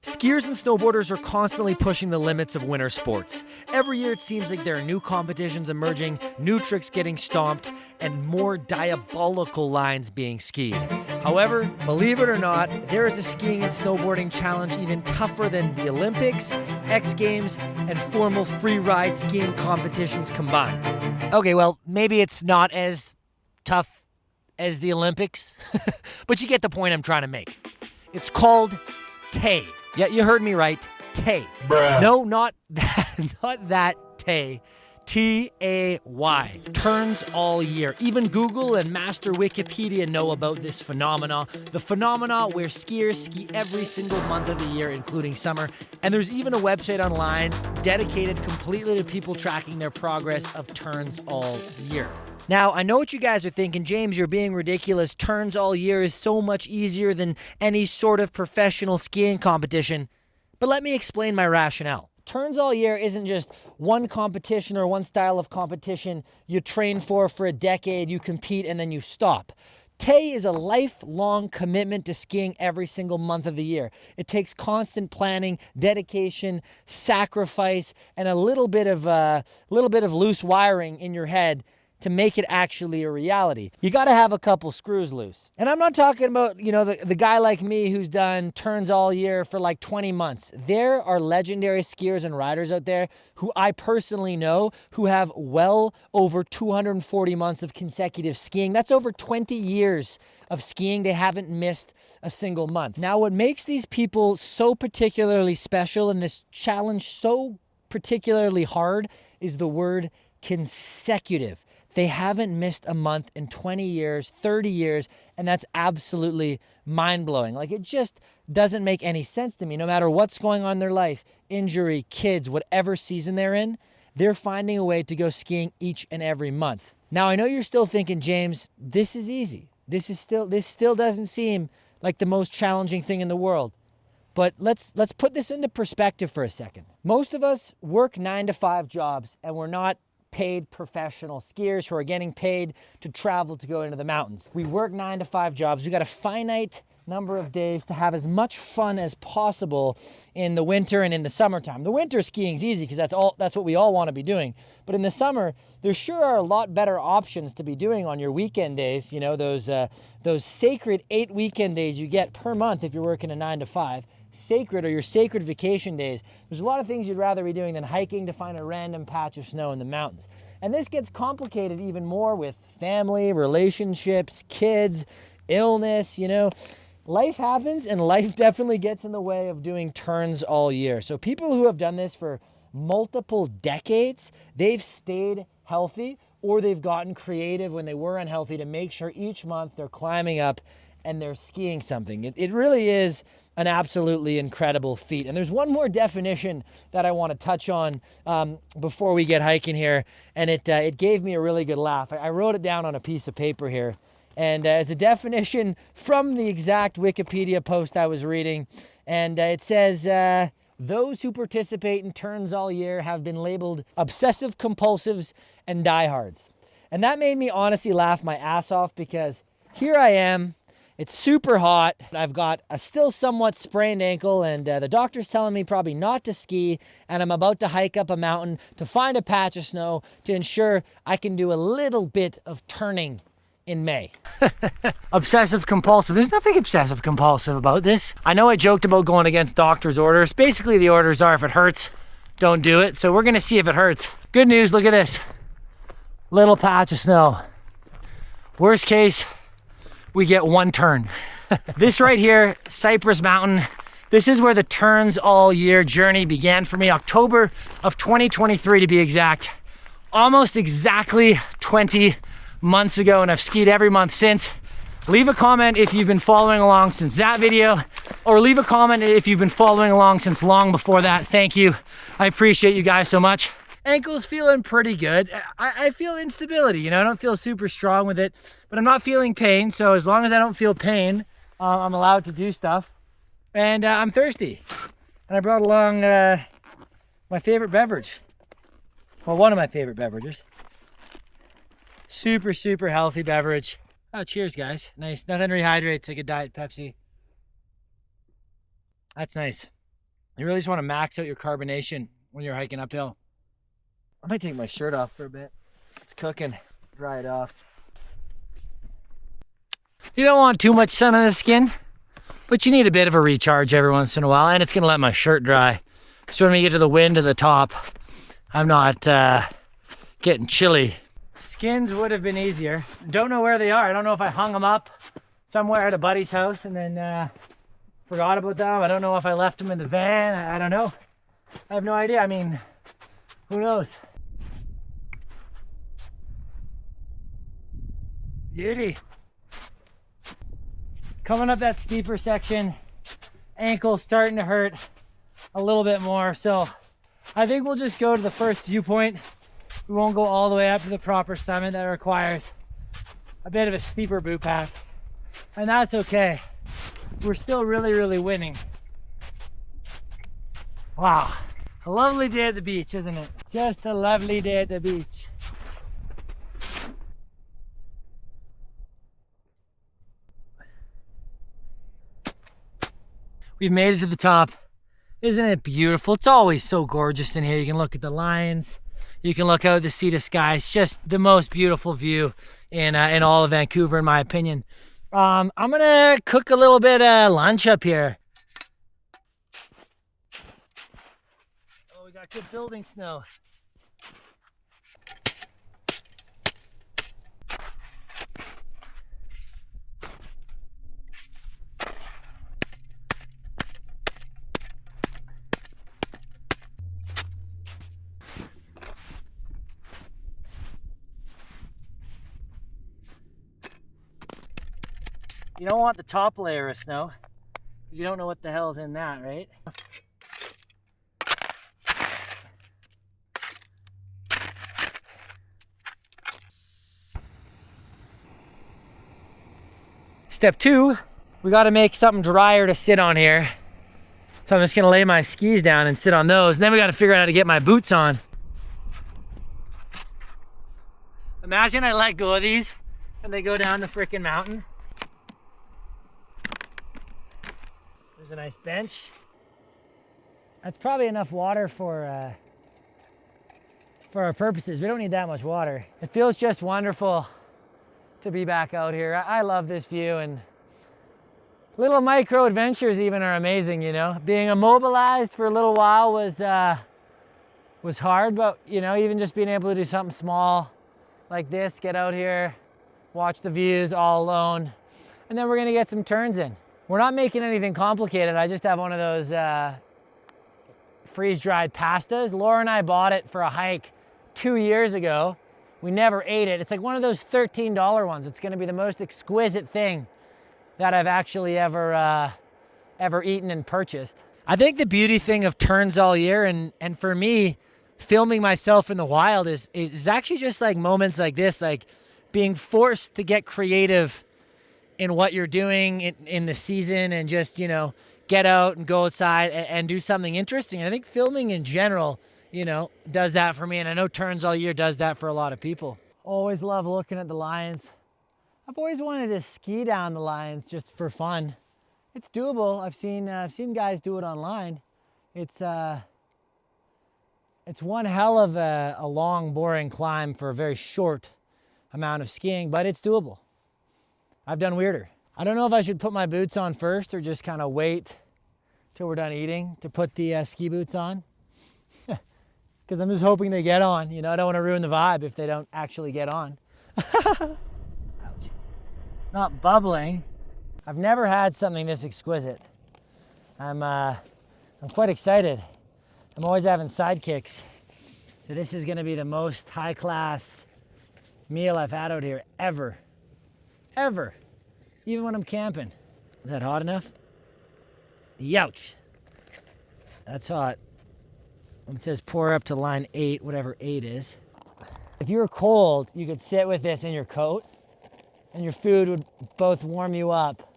Skiers and snowboarders are constantly pushing the limits of winter sports. Every year it seems like there are new competitions emerging, new tricks getting stomped, and more diabolical lines being skied. However, believe it or not, there is a skiing and snowboarding challenge even tougher than the Olympics, X Games, and formal free-ride skiing competitions combined. Okay, well, maybe it's not as tough as the Olympics, but you get the point I'm trying to make. It's called T.A.Y. Yeah, you heard me right. T.A.Y. Bruh. No, not that, not that T.A.Y. T.A.Y. Turns all year. Even Google and Master Wikipedia know about this phenomena. The phenomena where skiers ski every single month of the year, including summer. And there's even a website online dedicated completely to people tracking their progress of turns all year. Now, I know what you guys are thinking. James, you're being ridiculous. Turns all year is so much easier than any sort of professional skiing competition. But let me explain my rationale. Turns all year isn't just one competition or one style of competition you train for a decade, you compete, and then you stop. T.A.Y. is a lifelong commitment to skiing every single month of the year. It takes constant planning, dedication, sacrifice, and a little bit of loose wiring in your head to make it actually a reality. You gotta have a couple screws loose. And I'm not talking about, the guy like me who's done turns all year for like 20 months. There are legendary skiers and riders out there who I personally know who have well over 240 months of consecutive skiing. That's over 20 years of skiing. They haven't missed a single month. Now, what makes these people so particularly special and this challenge so particularly hard is the word consecutive. They haven't missed a month in 20 years, 30 years, and that's absolutely mind-blowing. Like, it just doesn't make any sense to me. No matter what's going on in their life, injury, kids, whatever season they're in, they're finding a way to go skiing each and every month. Now, I know you're still thinking, James, this is easy. This still doesn't seem like the most challenging thing in the world. But let's put this into perspective for a second. Most of us work 9-to-5 jobs, and we're not paid professional skiers who are getting paid to travel to go into the mountains. We work 9-to-5 jobs. We got a finite number of days to have as much fun as possible in the winter and in the summertime. The winter skiing's easy because that's what we all want to be doing. But in the summer, there sure are a lot better options to be doing on your weekend days. Those sacred 8 weekend days you get per month if you're working a 9-to-5. Sacred, or your sacred vacation days. There's a lot of things you'd rather be doing than hiking to find a random patch of snow in the mountains. And this gets complicated even more with family, relationships, kids, illness, Life happens, and life definitely gets in the way of doing turns all year. So people who have done this for multiple decades, they've stayed healthy, or they've gotten creative when they were unhealthy to make sure each month they're climbing up and they're skiing something. It really is an absolutely incredible feat. And there's one more definition that I want to touch on before we get hiking here, and it gave me a really good laugh. I wrote it down on a piece of paper here, and it's a definition from the exact Wikipedia post I was reading, and it says, those who participate in turns all year have been labeled obsessive compulsives and diehards. And that made me honestly laugh my ass off, because here I am. It's super hot. I've got a still somewhat sprained ankle, and the doctor's telling me probably not to ski, and I'm about to hike up a mountain to find a patch of snow to ensure I can do a little bit of turning in May. Obsessive compulsive. There's nothing obsessive compulsive about this. I know I joked about going against doctor's orders. Basically, the orders are, if it hurts, don't do it. So we're gonna see if it hurts. Good news, look at this. Little patch of snow. Worst case, we get one turn. This right here, Cypress Mountain, this is where the turns all year journey began for me. October of 2023 to be exact. Almost exactly 20 months ago, and I've skied every month since. Leave a comment if you've been following along since that video, or leave a comment if you've been following along since long before that. Thank you. I appreciate you guys so much. Ankle's feeling pretty good. I feel instability, I don't feel super strong with it, but I'm not feeling pain. So as long as I don't feel pain, I'm allowed to do stuff. And I'm thirsty. And I brought along my favorite beverage. Well, one of my favorite beverages. Super, super healthy beverage. Oh, cheers, guys. Nice. Nothing rehydrates like a Diet Pepsi. That's nice. You really just want to max out your carbonation when you're hiking uphill. I might take my shirt off for a bit. It's cooking. Dry it off. You don't want too much sun on the skin, but you need a bit of a recharge every once in a while, and it's going to let my shirt dry. So when we get to the wind to the top, I'm not getting chilly. Skins would have been easier. Don't know where they are. I don't know if I hung them up somewhere at a buddy's house and then forgot about them. I don't know if I left them in the van. I don't know. I have no idea. I mean, who knows? Beauty. Coming up that steeper section, ankles starting to hurt a little bit more. So I think we'll just go to the first viewpoint. We won't go all the way up to the proper summit. That requires a bit of a steeper boot path. And that's okay. We're still really, really winning. Wow. A lovely day at the beach, isn't it? Just a lovely day at the beach. We've made it to the top. Isn't it beautiful? It's always so gorgeous in here. You can look at the lions. You can look out to see the sky. It's just the most beautiful view in all of Vancouver, in my opinion. I'm gonna cook a little bit of lunch up here. Oh, we got good building snow. You don't want the top layer of snow, because you don't know what the hell's in that, right? Step 2, we got to make something drier to sit on here. So I'm just going to lay my skis down and sit on those. And then we got to figure out how to get my boots on. Imagine I let go of these and they go down the freaking mountain. There's a nice bench. That's probably enough water for our purposes. We don't need that much water. It feels just wonderful to be back out here. I love this view, and little micro adventures even are amazing, you know. Being immobilized for a little while was hard, but you know, even just being able to do something small like this, get out here, watch the views all alone, and then we're gonna get some turns in. We're not making anything complicated. I just have one of those freeze-dried pastas. Laura and I bought it for a hike 2 years ago. We never ate it. It's like one of those $13 ones. It's gonna be the most exquisite thing that I've actually ever eaten and purchased. I think the beauty thing of turns all year, and for me, filming myself in the wild is actually just like moments like this, like being forced to get creative in what you're doing in the season, and just, you know, get out and go outside and do something interesting. And I think filming in general, you know, does that for me. And I know Turns All Year does that for a lot of people. Always love looking at the lions. I've always wanted to ski down the lions just for fun. It's doable. I've seen guys do it online. It's one hell of a long, boring climb for a very short amount of skiing, but it's doable. I've done weirder. I don't know if I should put my boots on first or just kind of wait till we're done eating to put the ski boots on. Because I'm just hoping they get on. You know, I don't want to ruin the vibe if they don't actually get on. Ouch. It's not bubbling. I've never had something this exquisite. I'm quite excited. I'm always having sidekicks. So this is gonna be the most high-class meal I've had out here ever. Ever. Even when I'm camping. Is that hot enough? Youch. That's hot. It says pour up to line 8, whatever 8 is. If you were cold, you could sit with this in your coat and your food would both warm you up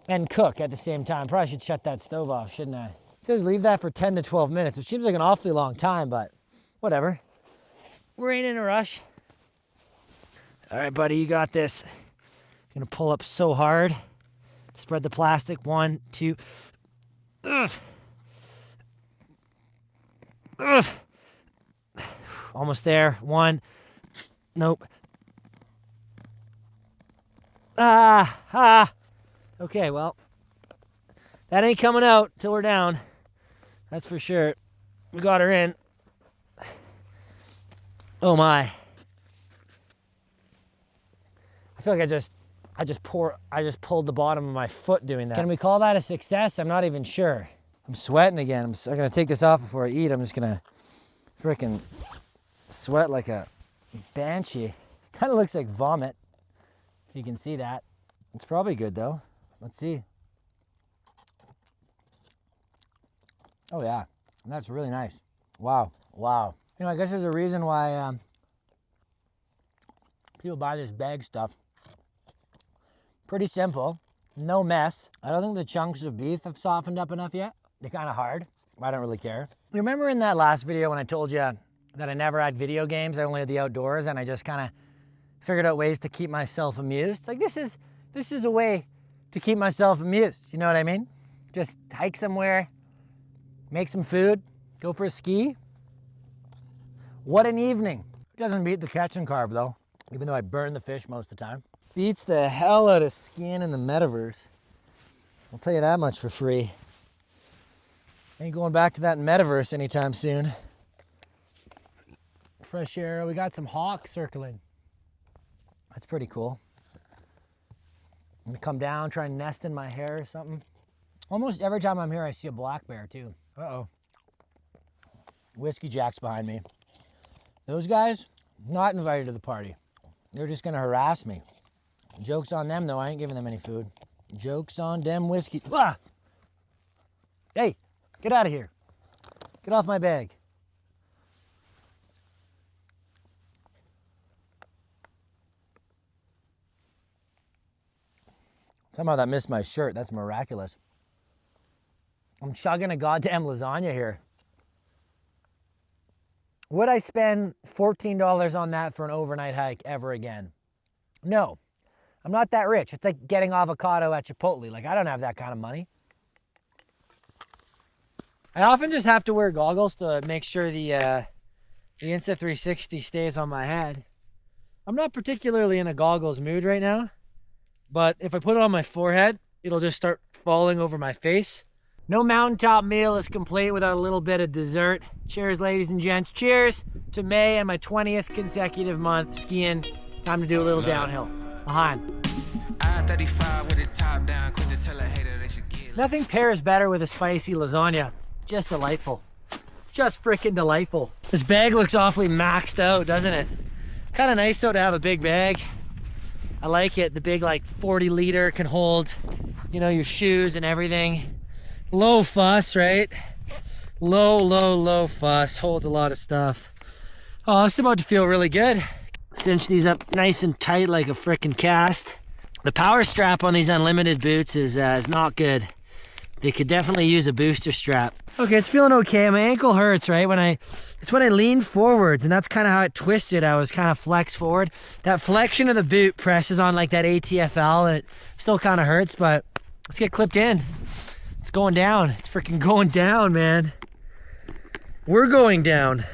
and cook at the same time. Probably should shut that stove off, shouldn't I? It says leave that for 10 to 12 minutes, which seems like an awfully long time, but whatever. We ain't in a rush. All right, buddy, you got this. I'm gonna pull up so hard. Spread the plastic. 1, 2. Ugh. Ugh. Almost there. One. Nope. Okay, well, that ain't coming out till we're down. That's for sure. We got her in. Oh my. I feel like I just pulled the bottom of my foot doing that. Can we call that a success? I'm not even sure. I'm sweating again. I'm gonna take this off before I eat. I'm just gonna freaking sweat like a banshee. Kind of looks like vomit, if you can see that. It's probably good though. Let's see. Oh yeah, and that's really nice. Wow, wow. You know, I guess there's a reason why people buy this bag stuff. Pretty simple, no mess. I don't think the chunks of beef have softened up enough yet. They're kind of hard. I don't really care. You remember in that last video when I told you that I never had video games, I only had the outdoors, and I just kind of figured out ways to keep myself amused? Like this is a way to keep myself amused, you know what I mean? Just hike somewhere, make some food, go for a ski. What an evening. It doesn't beat the catch and carve though, even though I burn the fish most of the time. Beats the hell out of skiing in the metaverse. I'll tell you that much for free. Ain't going back to that metaverse anytime soon. Fresh air, we got some hawks circling. That's pretty cool. I'm gonna come down, try and nest in my hair or something. Almost every time I'm here, I see a black bear too. Uh-oh. Whiskey Jack's behind me. Those guys, not invited to the party. They're just gonna harass me. Joke's on them though, I ain't giving them any food. Joke's on them whiskey. Ah! Hey, get out of here. Get off my bag. Somehow that missed my shirt, that's miraculous. I'm chugging a goddamn lasagna here. Would I spend $14 on that for an overnight hike ever again? No, I'm not that rich. It's like getting avocado at Chipotle. Like, I don't have that kind of money. I often just have to wear goggles to make sure the Insta360 stays on my head. I'm not particularly in a goggles mood right now, but if I put it on my forehead, it'll just start falling over my face. No mountaintop meal is complete without a little bit of dessert. Cheers, ladies and gents. Cheers to May and my 20th consecutive month skiing. Time to do a little downhill. Behind. Nothing pairs better with a spicy lasagna. Just delightful. Just freaking delightful. This bag looks awfully maxed out, doesn't it? Kind of nice though to have a big bag. I like it. The big like 40 liter can hold, you know, your shoes and everything. Low fuss, right? Low fuss. Holds a lot of stuff. Oh, it's about to feel really good. Cinch these up nice and tight like a frickin' cast. The power strap on these unlimited boots is not good. They could definitely use a booster strap. Okay, it's feeling okay. My ankle hurts, right? It's when I lean forwards, and that's kind of how it twisted. I was kind of flexed forward. That flexion of the boot presses on like that ATFL, and it still kind of hurts, but let's get clipped in. It's going down. It's freaking going down, man. We're going down.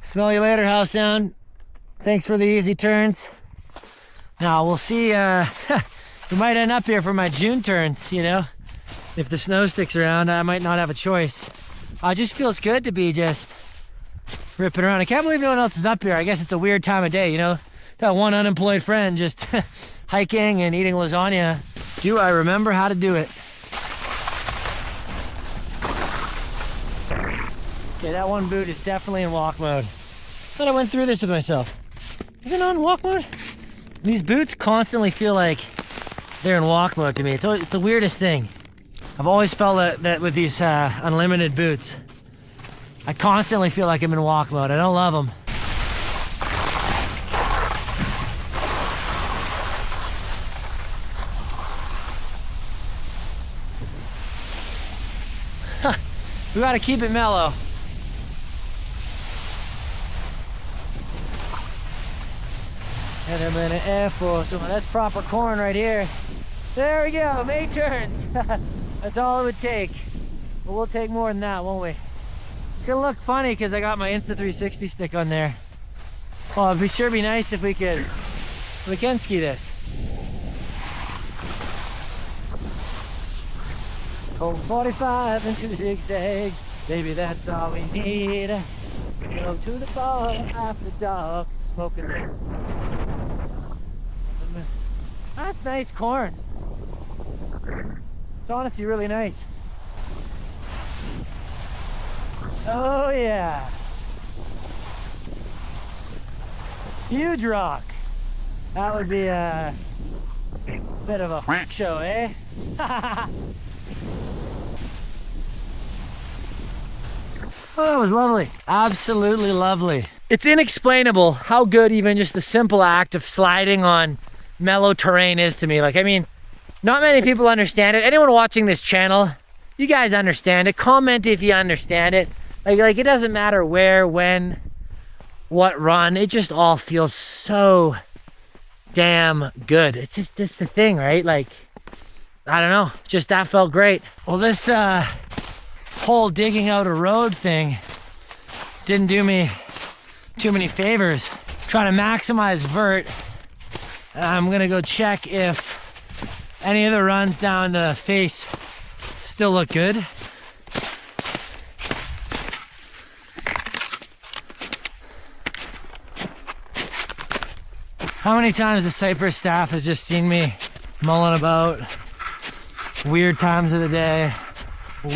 Smell you later, house sound. Thanks for the easy turns. Now, we'll see. We might end up here for my June turns, you know? If the snow sticks around, I might not have a choice. It just feels good to be just ripping around. I can't believe no one else is up here. I guess it's a weird time of day, you know? That one unemployed friend just hiking and eating lasagna. Do I remember how to do it? Okay, that one boot is definitely in walk mode. Thought I went through this with myself. Is it not in walk mode? These boots constantly feel like they're in walk mode to me. It's the weirdest thing. I've always felt that with these unlimited boots. I constantly feel like I'm in walk mode. I don't love them. We gotta keep it mellow. And I'm in an Air Force. So that's proper corn right here. There we go, make turns. That's all it would take. But we'll take more than that, won't we? It's gonna look funny because I got my Insta360 stick on there. Well, it'd sure be nice if we can ski this. Cold 45 and 2 zigzags, baby, that's all we need. Go to the bar after dark, smoking it. That's nice corn. It's honestly really nice. Oh yeah. Huge rock. That would be a bit of a show, eh? Oh, that was lovely. Absolutely lovely. It's inexplainable how good even just the simple act of sliding on mellow terrain is to me. Like, I mean, not many people understand it. Anyone watching this channel, you guys understand it. Comment if you understand it. Like it doesn't matter where, when, what run. It just all feels so damn good. It's just the thing, right? Like, I don't know. Just that felt great. Well, this whole digging out a road thing didn't do me too many favors. Trying to maximize vert. I'm gonna go check if any of the runs down the face still look good. How many times the Cypress staff has just seen me mulling about, weird times of the day,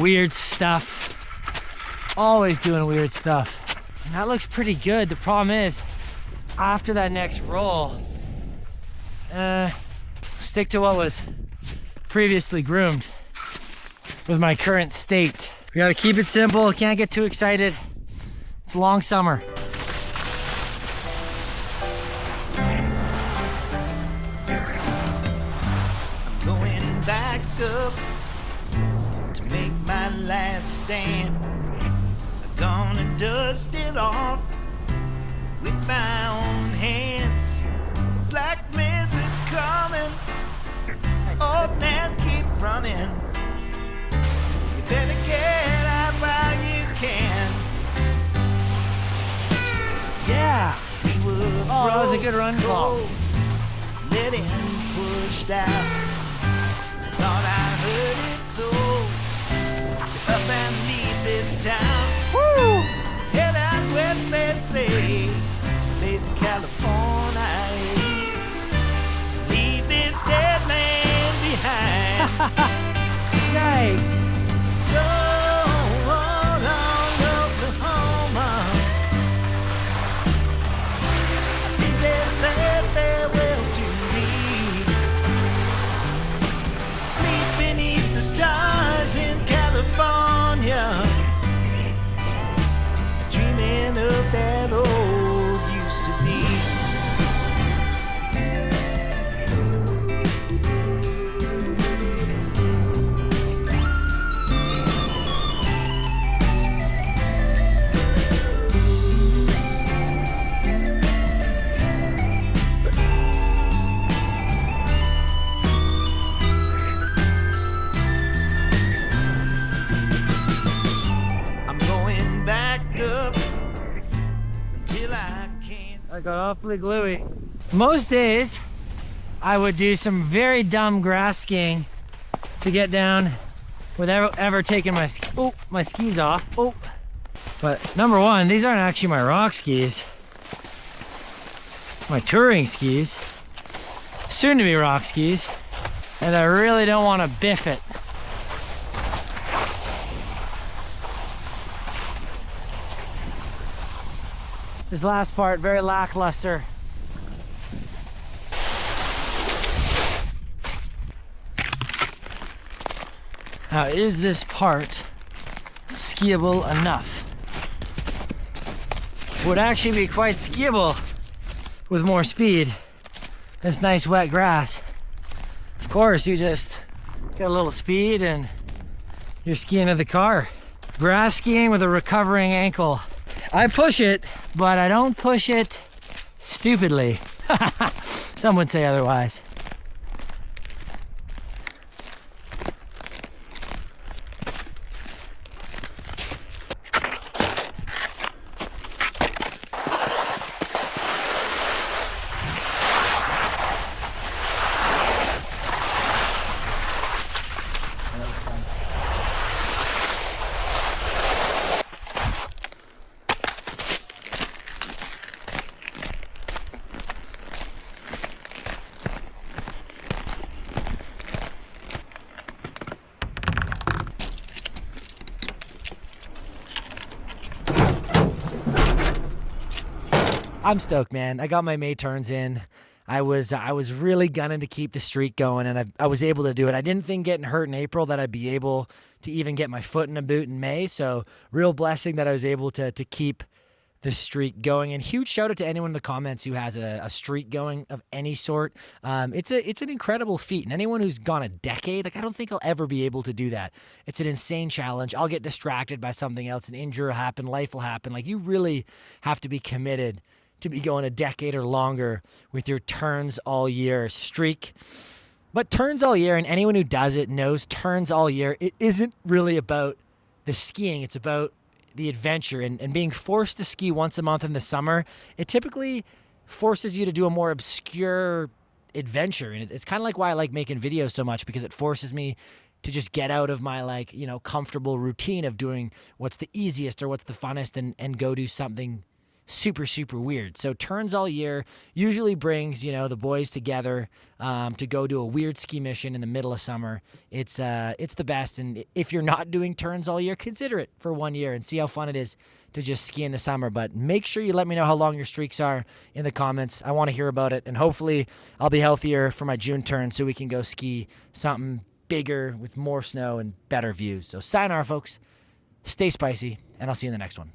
weird stuff, always doing weird stuff. And that looks pretty good. The problem is, after that next roll, stick to what was previously groomed with my current state. We gotta keep it simple, can't get too excited. It's a long summer. Back up to make my last stand. I'm gonna dust it off with my own hands. Black blizzard coming, oh man, keep running. You better get out while you can. Yeah. We were Oh, that was a good run call. Letting pushed out. Thought I heard it so. Up and leave this town. Woo! Head out west, they say. Leave California. Leave this dead man behind. Nice. So long, Oklahoma. I think they said farewell to me. Sleep beneath the stars in California, dreaming of that old used to be. I got awfully gluey. Most days, I would do some very dumb grass skiing to get down without ever taking my skis off. Oh, but number one, these aren't actually my rock skis. My touring skis, soon to be rock skis, and I really don't want to biff it. This last part, very lackluster. Now, is this part skiable enough? Would actually be quite skiable with more speed. This nice wet grass. Of course, you just get a little speed and you're skiing to the car. Grass skiing with a recovering ankle. I push it, but I don't push it stupidly. Some would say otherwise. this one. I'm stoked, man. I got my May turns in. I was really gunning to keep the streak going, and I was able to do it. I didn't think getting hurt in April that I'd be able to even get my foot in a boot in May. So real blessing that I was able to keep the streak going. And huge shout out to anyone in the comments who has a streak going of any sort. It's an incredible feat, and anyone who's gone a decade, like I don't think I'll ever be able to do that. It's an insane challenge. I'll get distracted by something else, an injury will happen, life will happen. Like you really have to be committed to be going a decade or longer with your turns all year streak. But turns all year, and anyone who does it knows turns all year, it isn't really about the skiing. It's about the adventure and being forced to ski once a month in the summer. It typically forces you to do a more obscure adventure. And it's kind of like why I like making videos so much, because it forces me to just get out of my comfortable routine of doing what's the easiest or what's the funnest and go do something super, super weird. So turns all year usually brings, the boys together to go do a weird ski mission in the middle of summer. It's the best. And if you're not doing turns all year, consider it for 1 year and see how fun it is to just ski in the summer. But make sure you let me know how long your streaks are in the comments. I want to hear about it. And hopefully I'll be healthier for my June turn so we can go ski something bigger with more snow and better views. So sayonara, folks. Stay spicy, and I'll see you in the next one.